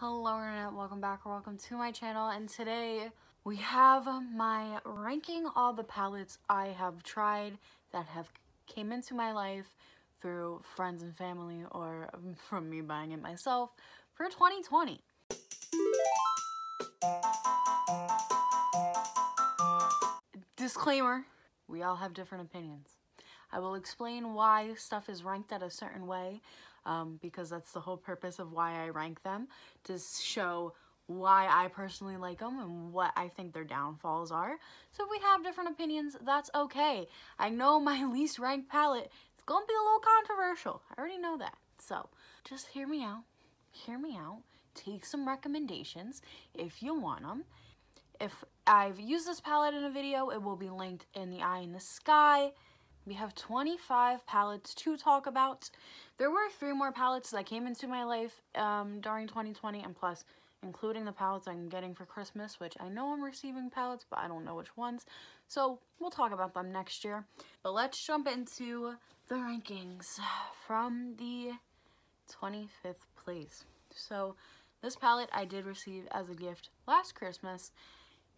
Hello internet, welcome back or welcome to my channel, and today we have my ranking all the palettes I have tried that have came into my life through friends and family or from me buying it myself for 2020. Disclaimer, we all have different opinions. I will explain why stuff is ranked at a certain way, because that's the whole purpose of why I rank them, to show why I personally like them and what I think their downfalls are. So if we have different opinions, that's okay. I know my least ranked palette is going to be a little controversial. I already know that. So just hear me out. Hear me out. Take some recommendations if you want them. If I've used this palette in a video, it will be linked in the eye in the sky. We have 25 palettes to talk about. There were 3 more palettes that came into my life during 2020, and plus including the palettes I'm getting for Christmas, which I know I'm receiving palettes, but I don't know which ones. So we'll talk about them next year. But let's jump into the rankings from the 25th place. So this palette I did receive as a gift last Christmas.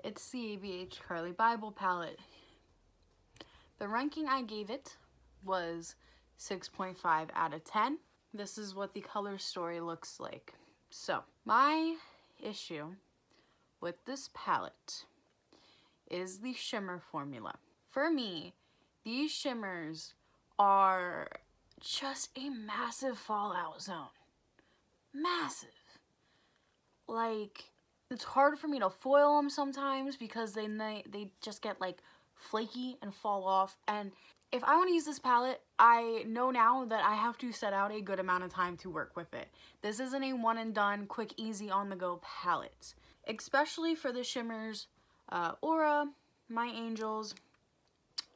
It's the ABH Carli Bible palette. The ranking I gave it was 6.5 out of 10. This is what the color story looks like. So, my issue with this palette is the shimmer formula. For me, these shimmers are just a massive fallout zone. Massive. Like, it's hard for me to foil them sometimes because they just get like flaky and fall off, and if I want to use this palette, I know now that I have to set out a good amount of time to work with it. This isn't a one and done, quick, easy, on the go palette, especially for the shimmers Aura, My Angels,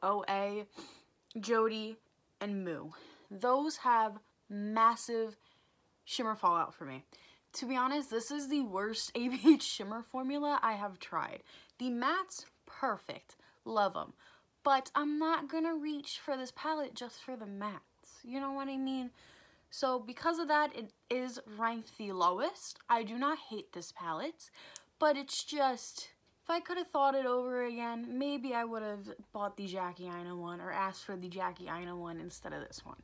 OA, Jody, and Moo. Those have massive shimmer fallout for me. To be honest, this is the worst ABH shimmer formula I have tried. The mattes, perfect. Love them, but I'm not gonna reach for this palette just for the mattes, you know what I mean? So because of that, it is ranked the lowest. I do not hate this palette, but it's just, if I could have thought it over again, maybe I would have bought the Jackie Aina one or asked for the Jackie Aina one instead of this one.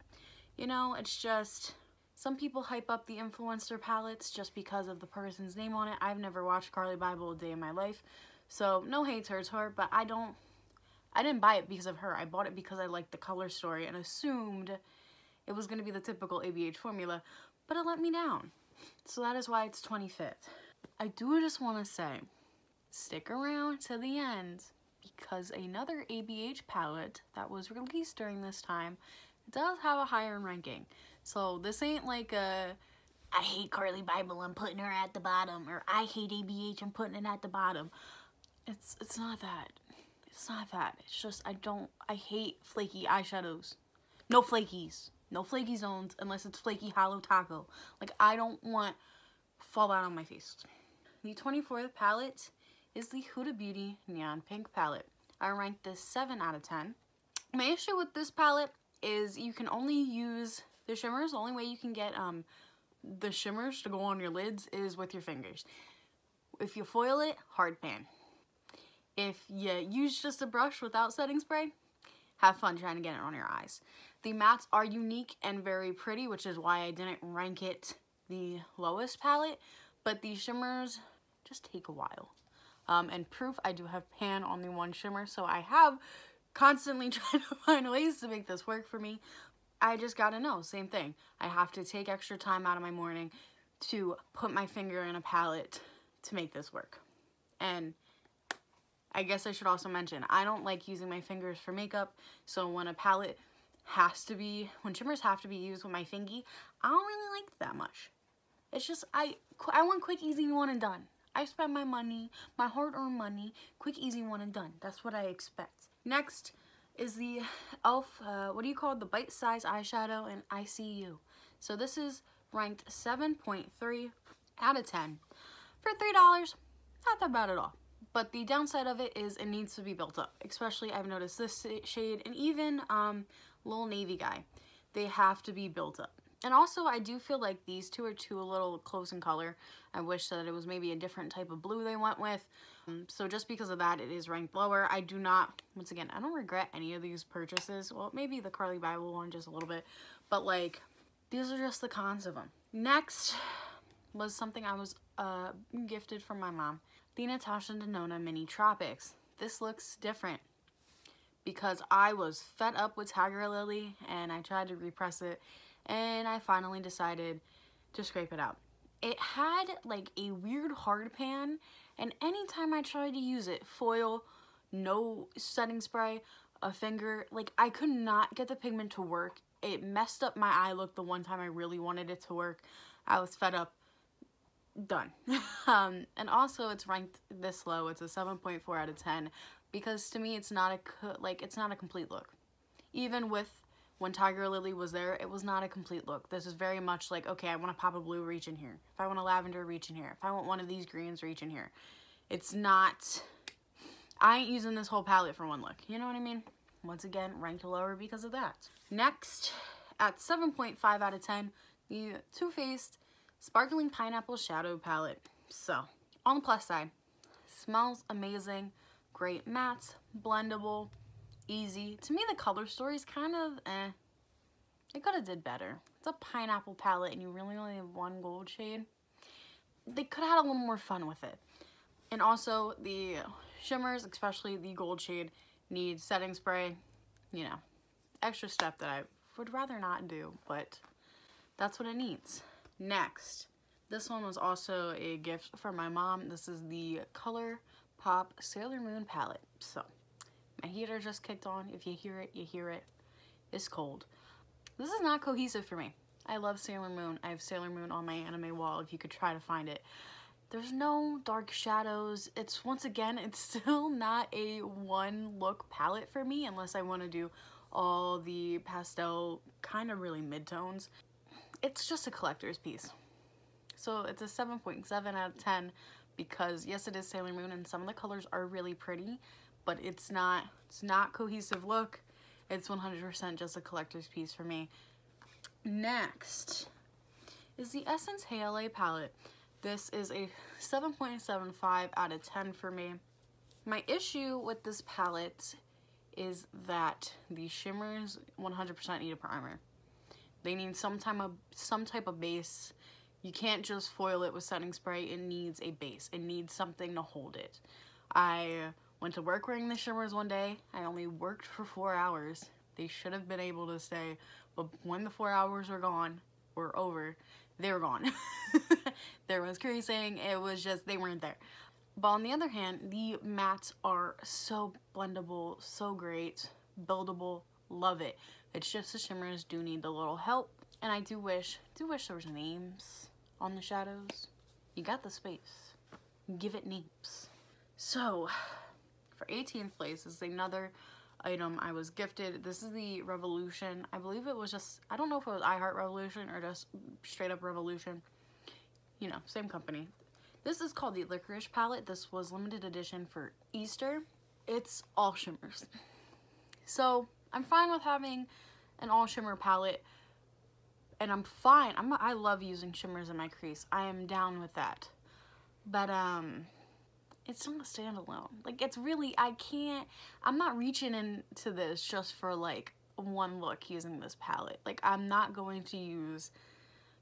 You know, it's just, some people hype up the influencer palettes just because of the person's name on it. I've never watched Carli Bible a day in my life, so no hate towards her, but I didn't buy it because of her. I bought it because I liked the color story and assumed it was going to be the typical ABH formula, but it let me down. So that is why it's 25th. I do just want to say, stick around to the end, because another ABH palette that was released during this time does have a higher ranking. So this ain't like a, I hate Carli Bible, I'm putting her at the bottom, or I hate ABH, I'm putting it at the bottom. It's not that. It's not that. It's just I hate flaky eyeshadows. No flakies. No flaky zones unless it's flaky hollow taco. Like, I don't want fallout on my face. The 24th palette is the Huda Beauty Neon Pink palette. I ranked this 7 out of 10. My issue with this palette is you can only use the shimmers. The only way you can get the shimmers to go on your lids is with your fingers. If you foil it, hard pan. If you use just a brush without setting spray, have fun trying to get it on your eyes. The mattes are unique and very pretty, which is why I didn't rank it the lowest palette, but the shimmers just take a while. And proof, I do have pan on the one shimmer, so I have constantly tried to find ways to make this work for me. I just gotta know, same thing. I have to take extra time out of my morning to put my finger in a palette to make this work. And I guess I should also mention, I don't like using my fingers for makeup, so when a palette has to be, when shimmers have to be used with my fingy, I don't really like it that much. It's just, I want quick, easy, one and done. I spend my money, my hard-earned money, quick, easy, one and done. That's what I expect. Next is the e.l.f., what do you call it? The Bite Size Eyeshadow in ICU. So this is ranked 7.3 out of 10. For $3, not that bad at all. But the downside of it is it needs to be built up. Especially, I've noticed this shade and even Little Navy Guy. They have to be built up. And also, I do feel like these two are a little close in color. I wish that it was maybe a different type of blue they went with. So just because of that, it is ranked lower. I do not, once again, I don't regret any of these purchases. Well, maybe the Carli Bybel one just a little bit. But like, these are just the cons of them. Next was something I was gifted from my mom. The Natasha Denona Mini Tropics. This looks different because I was fed up with Tiger Lily and I tried to repress it. And I finally decided to scrape it out. It had like a weird hard pan, and anytime I tried to use it, foil, no setting spray, a finger, like I could not get the pigment to work. It messed up my eye look the one time I really wanted it to work. I was fed up. Done. And also it's ranked this low. It's a 7.4 out of 10 because to me it's not a complete look. Even with when Tiger Lily was there, it was not a complete look. This is very much like, okay, I want to pop a blue, reach in here. If I want a lavender, reach in here. If I want one of these greens, reach in here. It's not, I ain't using this whole palette for one look. You know what I mean? Once again, ranked lower because of that. Next, at 7.5 out of 10, the Too Faced Sparkling Pineapple Shadow Palette. So, on the plus side, smells amazing, great mattes, blendable, easy. To me, the color story is kind of They could have did better. It's a pineapple palette and you really only have one gold shade. They could have had a little more fun with it. And also the shimmers, especially the gold shade, need setting spray. You know, extra step that I would rather not do, but that's what it needs. Next, this one was also a gift from my mom. This is the Colourpop Sailor Moon palette. So my heater just kicked on. If you hear it, you hear it. It's cold. This is not cohesive for me. I love Sailor Moon. I have Sailor Moon on my anime wall if you could try to find it. There's no dark shadows. It's, once again, it's still not a one look palette for me unless I want to do all the pastel kind of really mid-tones. It's just a collector's piece. So it's a 7.7 out of 10 because yes, it is Sailor Moon and some of the colors are really pretty, but it's not cohesive look. It's 100% just a collector's piece for me. Next is the Essence HLA palette. This is a 7.75 out of 10 for me. My issue with this palette is that the shimmers 100% need a primer. They need some type of base. You can't just foil it with setting spray. It needs a base. It needs something to hold it. I went to work wearing the shimmers one day. I only worked for 4 hours. They should have been able to stay, but when the 4 hours were gone, or over, they were gone. There was creasing. It was just, they weren't there. But on the other hand, the mattes are so blendable, so great, buildable, love it. It's just the shimmers do need a little help, and I do wish there was names on the shadows. You got the space. Give it names. So, for 18th place is another item I was gifted. This is the Revolution. I believe it was just, I don't know if it was iHeartRevloution or just straight up Revolution. You know, same company. This is called the Licorice palette. This was limited edition for Easter. It's all shimmers. So, I'm fine with having an all shimmer palette. And I'm fine. I love using shimmers in my crease. I am down with that. But, it's not a standalone. Like, it's really, I'm not reaching into this just for, like, one look using this palette. Like, I'm not going to use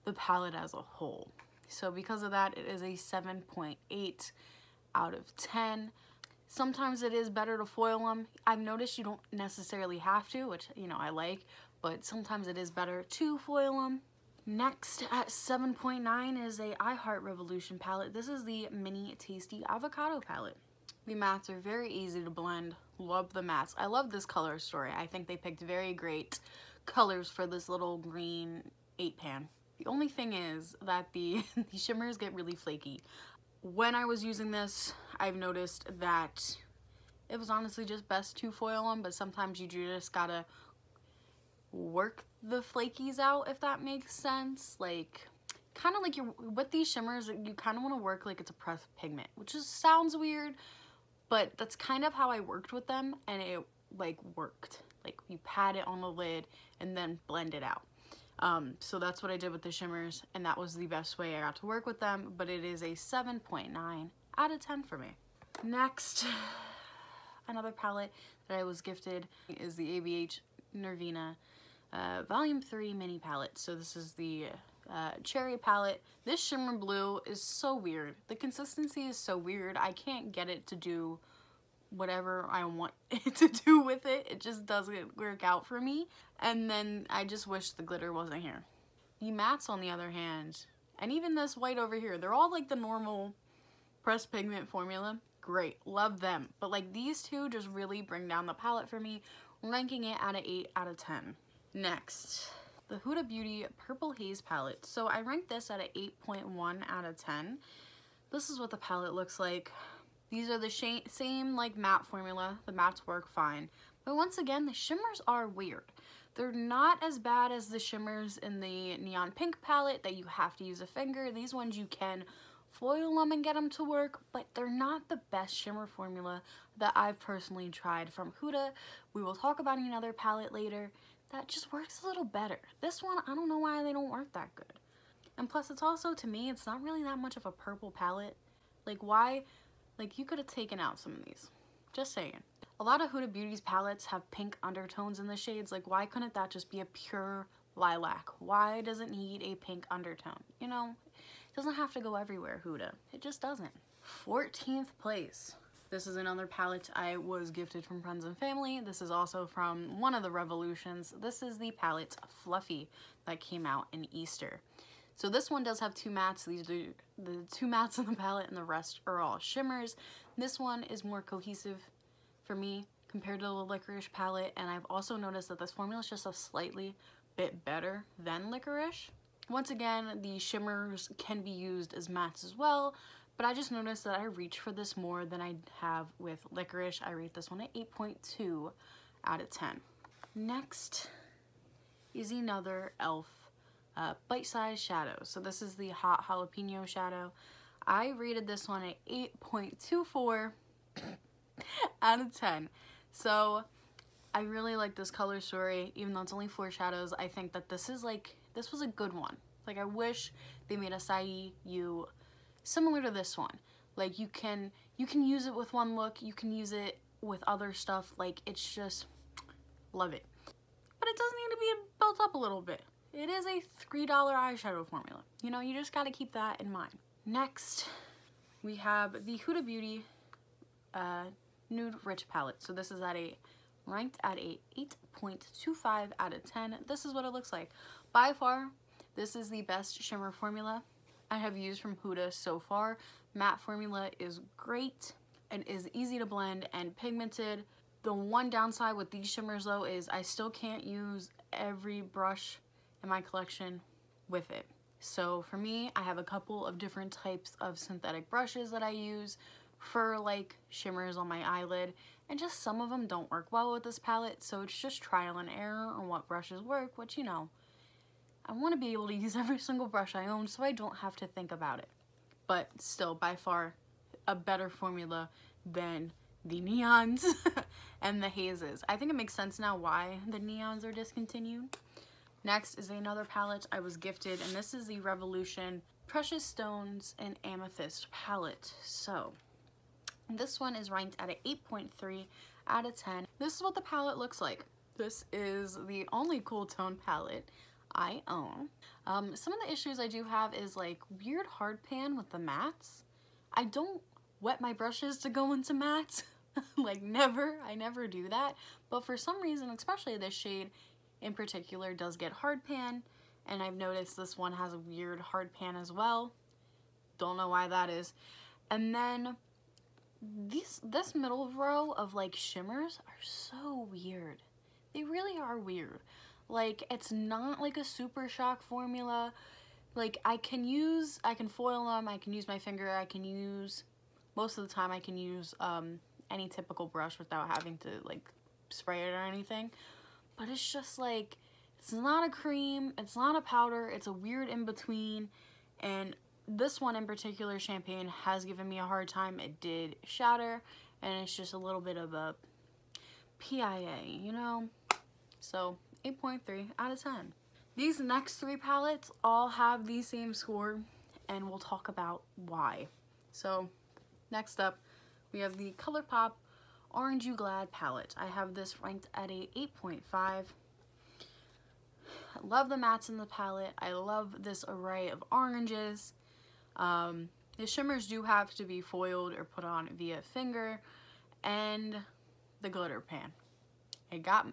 the palette as a whole. So, because of that, it is a 7.8 out of 10. Sometimes it is better to foil them. I've noticed you don't necessarily have to, which, you know, I like. But sometimes it is better to foil them. Next at 7.9 is a iHeartRevloution palette. This is the Mini Tasty Avocado palette. The mattes are very easy to blend. Love the mattes. I love this color story. I think they picked very great colors for this little green 8-pan. The only thing is that the shimmers get really flaky. When I was using this, I've noticed that it was honestly just best to foil them, but sometimes you just gotta work the flakies out, if that makes sense. Like, kind of like with these shimmers, you kind of want to work like it's a pressed pigment, which just sounds weird, but that's kind of how I worked with them, and it like worked. Like, you pat it on the lid and then blend it out. So that's what I did with the shimmers, and that was the best way I got to work with them, but it is a 7.9 out of 10 for me. Next, another palette that I was gifted is the ABH Nervina Volume 3 mini palette. So this is the cherry palette. This shimmer blue is so weird. The consistency is so weird. I can't get it to do whatever I want it to do with it. It just doesn't work out for me. And then I just wish the glitter wasn't here. The mattes, on the other hand, and even this white over here, they're all like the normal pressed pigment formula. Great, love them. But like these two just really bring down the palette for me, ranking it at an 8 out of 10. Next, the Huda Beauty Purple Haze palette. So I ranked this at an 8.1 out of 10. This is what the palette looks like. These are the same like matte formula. The mattes work fine. But once again, the shimmers are weird. They're not as bad as the shimmers in the neon pink palette that you have to use a finger. These ones you can foil them and get them to work, but they're not the best shimmer formula that I've personally tried from Huda. We will talk about another palette later that just works a little better. This one, I don't know why they don't work that good. And plus, it's also, to me, it's not really that much of a purple palette. Like, why? Like, you could have taken out some of these. Just saying. A lot of Huda Beauty's palettes have pink undertones in the shades. Like, why couldn't that just be a pure lilac? Why does it need a pink undertone? You know, it doesn't have to go everywhere, Huda. It just doesn't. 14th place. This is another palette I was gifted from friends and family. This is also from one of the Revolutions. This is the palette Fluffy that came out in Easter. So this one does have two mattes. These are the two mattes in the palette, and the rest are all shimmers. This one is more cohesive for me compared to the Licorice palette, and I've also noticed that this formula is just a slightly bit better than Licorice. Once again, the shimmers can be used as mattes as well, but I just noticed that I reach for this more than I have with Licorice. I rate this one at 8.2 out of 10. Next is another e.l.f. Bite-sized shadow. So this is the Hot Jalapeno shadow. I rated this one at 8.24 out of 10. So I really like this color story, even though it's only 4 shadows. I think that this is like, this was a good one. Like, I wish they made acai you similar to this one. Like, you can use it with one look, you can use it with other stuff. Like, it's just, love it. But it does need to be built up a little bit. It is a $3 eyeshadow formula. You know, you just gotta keep that in mind. Next, we have the Huda Beauty Nude Rich palette. So this is ranked at a 8.25 out of 10. This is what it looks like. By far, this is the best shimmer formula I have used from Huda so far. Matte formula is great and is easy to blend and pigmented. The one downside with these shimmers though is I still can't use every brush in my collection with it. So for me, I have a couple of different types of synthetic brushes that I use for like shimmers on my eyelid, and just some of them don't work well with this palette, so it's just trial and error on what brushes work, which, you know, I want to be able to use every single brush I own so I don't have to think about it. But still, by far, a better formula than the neons and the hazes. I think it makes sense now why the neons are discontinued. Next is another palette I was gifted, and this is the Revolution Precious Stones and Amethyst palette. So this one is ranked at an 8.3 out of 10. This is what the palette looks like. This is the only cool tone palette I own. Some of the issues I do have is like weird hard pan with the mattes. I don't wet my brushes to go into mattes. Like, never. I never do that. But for some reason, especially this shade in particular, does get hard pan, and I've noticed this one has a weird hard pan as well. Don't know why that is. And then this middle row of like shimmers are so weird. They really are weird. Like, it's not like a super shock formula. Like, I can foil them, I can use my finger, most of the time I can use any typical brush without having to like spray it or anything. But it's just like, it's not a cream, it's not a powder, it's a weird in-between. And this one in particular, Champagne, has given me a hard time. It did shatter, and it's just a little bit of a PIA, you know? So 8.3 out of 10. These next three palettes all have the same score, and we'll talk about why. So next up, we have the Colourpop Orange You Glad palette. I have this ranked at a 8.5. I love the mattes in the palette. I love this array of oranges. The shimmers do have to be foiled or put on via finger, and the glitter pan. I got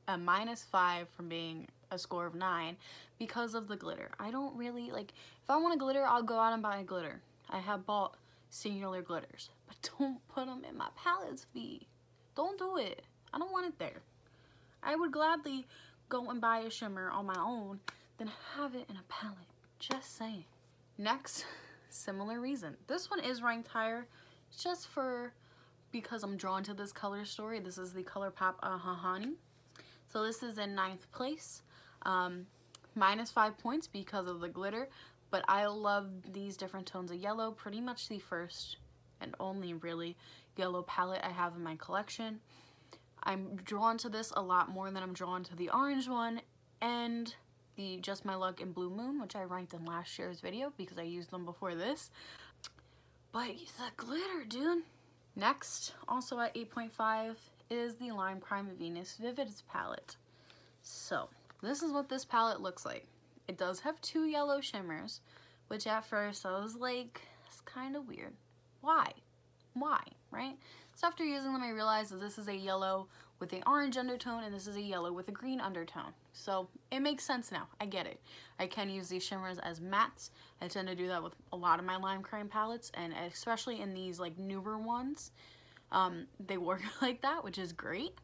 a -5 from being a score of 9 because of the glitter. I don't really like, if I want a glitter, I'll go out and buy a glitter. I have bought singular glitters, but don't put them in my palettes, V. Don't do it. I don't want it there. I would gladly go and buy a shimmer on my own than have it in a palette. Just saying. Next, similar reason. This one is ranked higher just because I'm drawn to this color story. This is the Colourpop Honey. So this is in 9th place. -5 points because of the glitter, but I love these different tones of yellow. Pretty much the first and only really yellow palette I have in my collection. I'm drawn to this a lot more than I'm drawn to the orange one and the Just My Luck and Blue Moon, which I ranked in last year's video because I used them before this. But the glitter, dude. Next, also at 8.5, is the Limecrime Venus Vivids palette. So this is what this palette looks like. It does have 2 yellow shimmers, which at first I was like, it's kind of weird. Why? Why, right? So after using them, I realized that this is a yellow with an orange undertone and this is a yellow with a green undertone. So it makes sense now. I get it. I can use these shimmers as mattes. I tend to do that with a lot of my Limecrime palettes, and especially in these like newer ones, they work like that, which is great.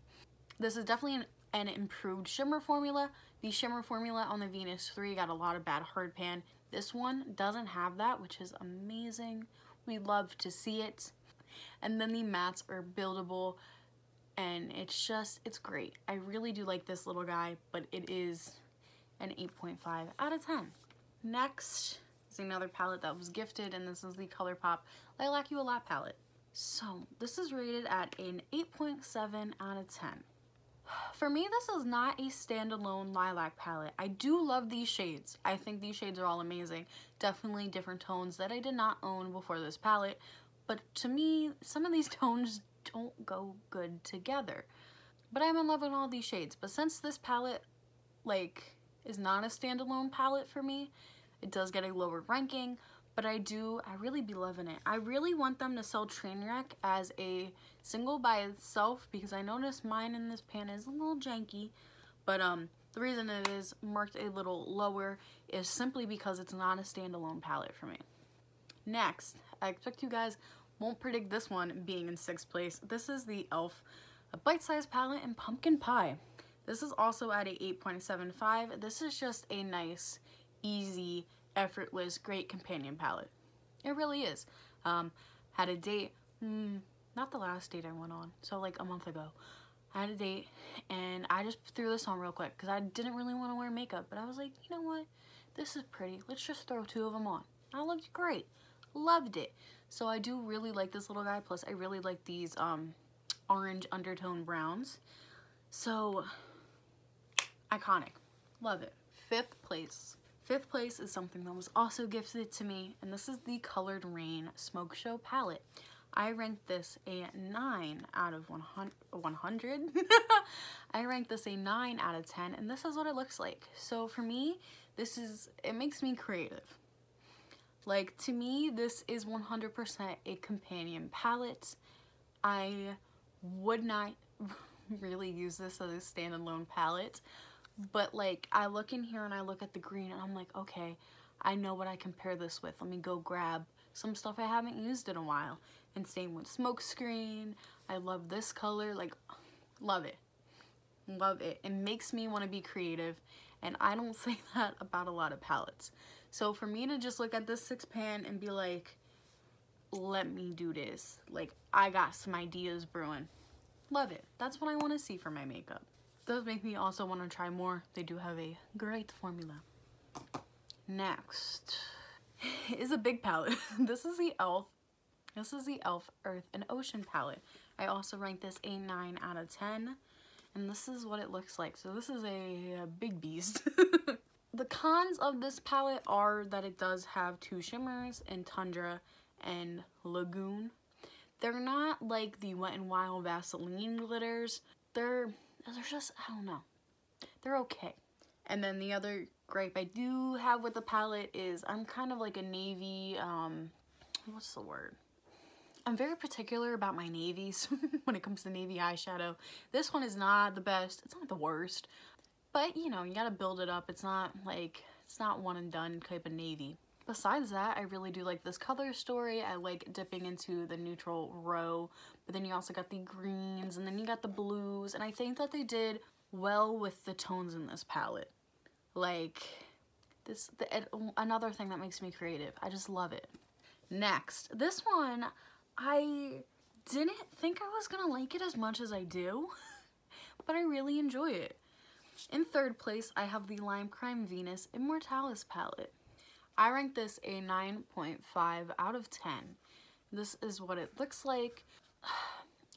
This is definitely an improved shimmer formula. The shimmer formula on the Venus 3 got a lot of bad hard pan. This one doesn't have that, which is amazing. We love to see it. And then the mattes are buildable, and it's great. I really do like this little guy, but it is an 8.5 out of 10. Next is another palette that was gifted, and this is the Colourpop Lilac You a Lot palette. So this is rated at an 8.7 out of 10. For me, this is not a standalone lilac palette. I do love these shades. I think these shades are all amazing. Definitely different tones that I did not own before this palette. But to me, some of these tones don't go good together. But I'm in love with all these shades. But since this palette, like, is not a standalone palette for me, it does get a lower ranking. But I really be loving it. I really want them to sell Trainwreck as a single by itself, because I noticed mine in this pan is a little janky. But the reason it is marked a little lower is simply because it's not a standalone palette for me. Next, I expect you guys won't predict this one being in 6th place. This is the e.l.f. A Bite-Sized Palette in Pumpkin Pie. This is also at a 8.75. This is just a nice, easy, effortless, great companion palette. It really is. Had a date, not the last date I went on, so like a month ago. I had a date, and I just threw this on real quick because I didn't really want to wear makeup, but I was like, you know what? This is pretty. Let's just throw 2 of them on. I looked great. Loved it. So I do really like this little guy. Plus, I really like these orange undertone browns. So, iconic. Love it. 5th place. 5th place is something that was also gifted to me, and this is the Colored Raine Smoke Show palette. I ranked this a 9 out of 100. I ranked this a 9 out of 10, and this is what it looks like. So for me, it makes me creative. Like, to me, this is 100% a companion palette. I would not really use this as a standalone palette, but like, I look in here and I look at the green and I'm like, okay, I know what I can pair this with. Let me go grab some stuff I haven't used in a while. And same with Smokescreen. I love this color. Like, love it. Love it. It makes me want to be creative, and I don't say that about a lot of palettes. So for me to just look at this 6 pan and be like, let me do this. Like, I got some ideas brewing. Love it. That's what I want to see for my makeup. It does make me also want to try more. They do have a great formula. Next is a big palette. This is the e.l.f. This is the e.l.f. Earth and Ocean palette. I also ranked this a 9 out of 10. And this is what it looks like. So this is a big beast. The cons of this palette are that it does have 2 shimmers in Tundra and Lagoon. They're not like the Wet n Wild Vaseline glitters. They're just, I don't know. They're okay. And then the other gripe I do have with the palette is I'm kind of like a navy, what's the word? I'm very particular about my navies when it comes to navy eyeshadow. This one is not the best. It's not the worst. But, you know, you gotta build it up. It's not like, it's not one and done type of navy. Besides that, I really do like this color story. I like dipping into the neutral row, but then you also got the greens, and then you got the blues, and I think that they did well with the tones in this palette. Like, another thing that makes me creative. I just love it. Next, this one, I didn't think I was gonna like it as much as I do, but I really enjoy it. In third place, I have the Limecrime Venus Immortalis palette. I rank this a 9.5 out of 10. This is what it looks like.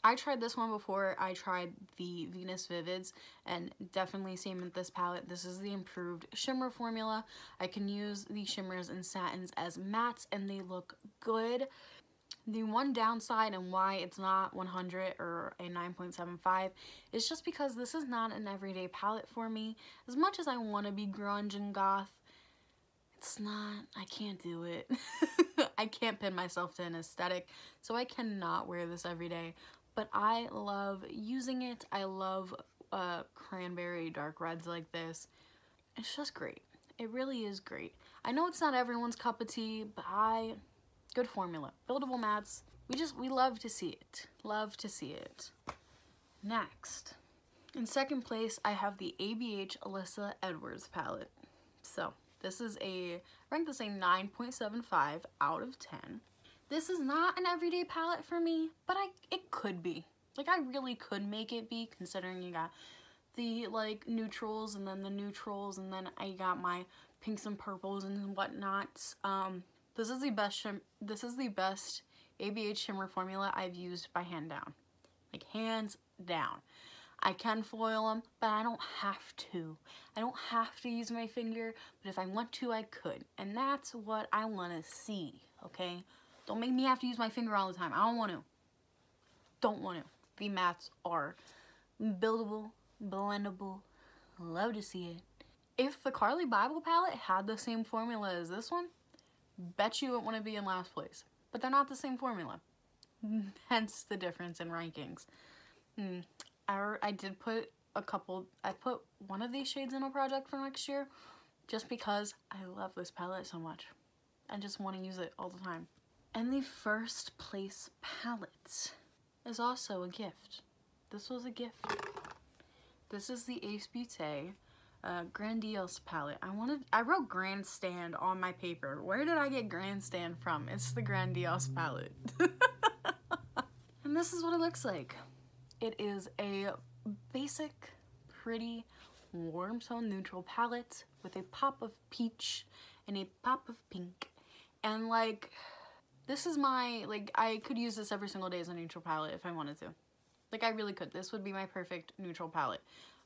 I tried this one before I tried the Venus Vivids, and definitely same with this palette. This is the improved shimmer formula. I can use the shimmers and satins as mattes, and they look good. The one downside and why it's not 100 or a 9.75 is just because this is not an everyday palette for me. As much as I want to be grunge and goth, it's not, I can't do it. I can't pin myself to an aesthetic, so I cannot wear this every day. But I love using it. I love cranberry dark reds like this. It's just great. It really is great. I know it's not everyone's cup of tea, but good formula. Buildable mattes. We love to see it. Love to see it. Next. In second place, I have the ABHlissa Edwards palette. So, this is rank this a 9.75 out of 10. This is not an everyday palette for me, but it could be. Like, I really could make it be, considering you got the, like, neutrals, and then the neutrals, and then I got my pinks and purples and whatnot. This is the best ABH shimmer formula I've used by hand down. Like, hands down. I can foil them, but I don't have to. I don't have to use my finger, but if I want to, I could. And that's what I want to see, okay? Don't make me have to use my finger all the time. I don't want to. Don't want to. The mattes are buildable, blendable. Love to see it. If the Carli bybel palette had the same formula as this one, bet you it wouldn't be in last place. But they're not the same formula. Hence the difference in rankings. I did put I put one of these shades in a project for next year just because I love this palette so much. I just want to use it all the time. And the first place palette is also a gift. This was a gift. This is the Ace Beaute Grandiose palette. I wrote Grandstand on my paper. Where did I get Grandstand from? It's the Grandiose palette. And this is what it looks like. It is a basic, pretty, warm tone neutral palette with a pop of peach and a pop of pink. And like, this is my, like, I could use this every single day as a neutral palette if I wanted to. Like, I really could. This would be my perfect neutral palette.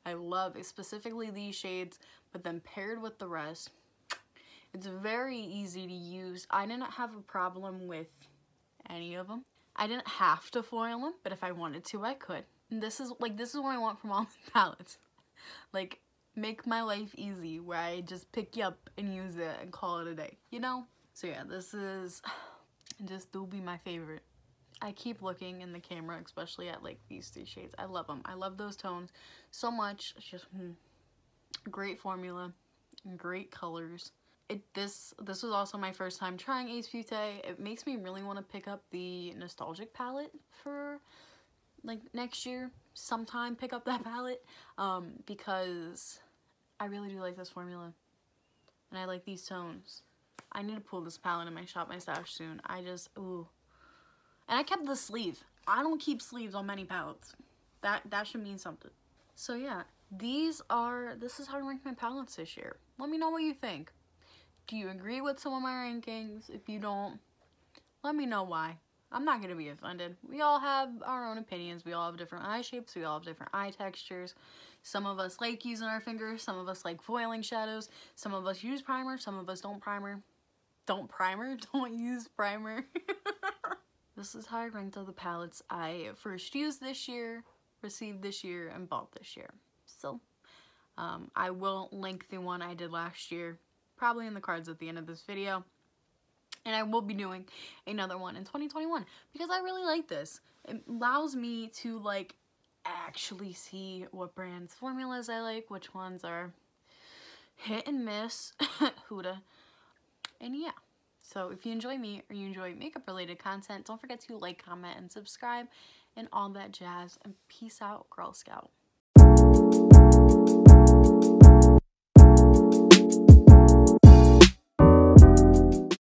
I love specifically these shades, but then paired with the rest, it's very easy to use. I didn't have a problem with any of them. I didn't have to foil them, but if I wanted to, I could. And this is what I want from all the palettes. Like, make my life easy, where I just pick you up and use it and call it a day, you know? So yeah, this will be my favorite. I keep looking in the camera, especially at like these 3 shades. I love them. I love those tones so much. It's just great formula, great colors. This was also my first time trying Ace Beaute. It makes me really want to pick up the Nostalgic palette for like next year. Sometime pick up that palette because I really do like this formula and I like these tones. I need to pull this palette in my Shop My Stash soon. Ooh. And I kept the sleeve. I don't keep sleeves on many palettes. That should mean something. So yeah, this is how I rank my palettes this year. Let me know what you think. Do you agree with some of my rankings? If you don't, let me know why. I'm not going to be offended. We all have our own opinions. We all have different eye shapes. We all have different eye textures. Some of us like using our fingers. Some of us like foiling shadows. Some of us use primer. Some of us don't primer. Don't use primer. This is how I ranked all the palettes I first used this year, received this year, and bought this year. So, I will link the one I did last year, probably in the cards at the end of this video. And I will be doing another one in 2021 because I really like this. It allows me to like actually see what brands formulas I like, which ones are hit and miss, Huda. And yeah, so if you enjoy me or you enjoy makeup related content, don't forget to like, comment, and subscribe and all that jazz. And peace out, Girl Scout.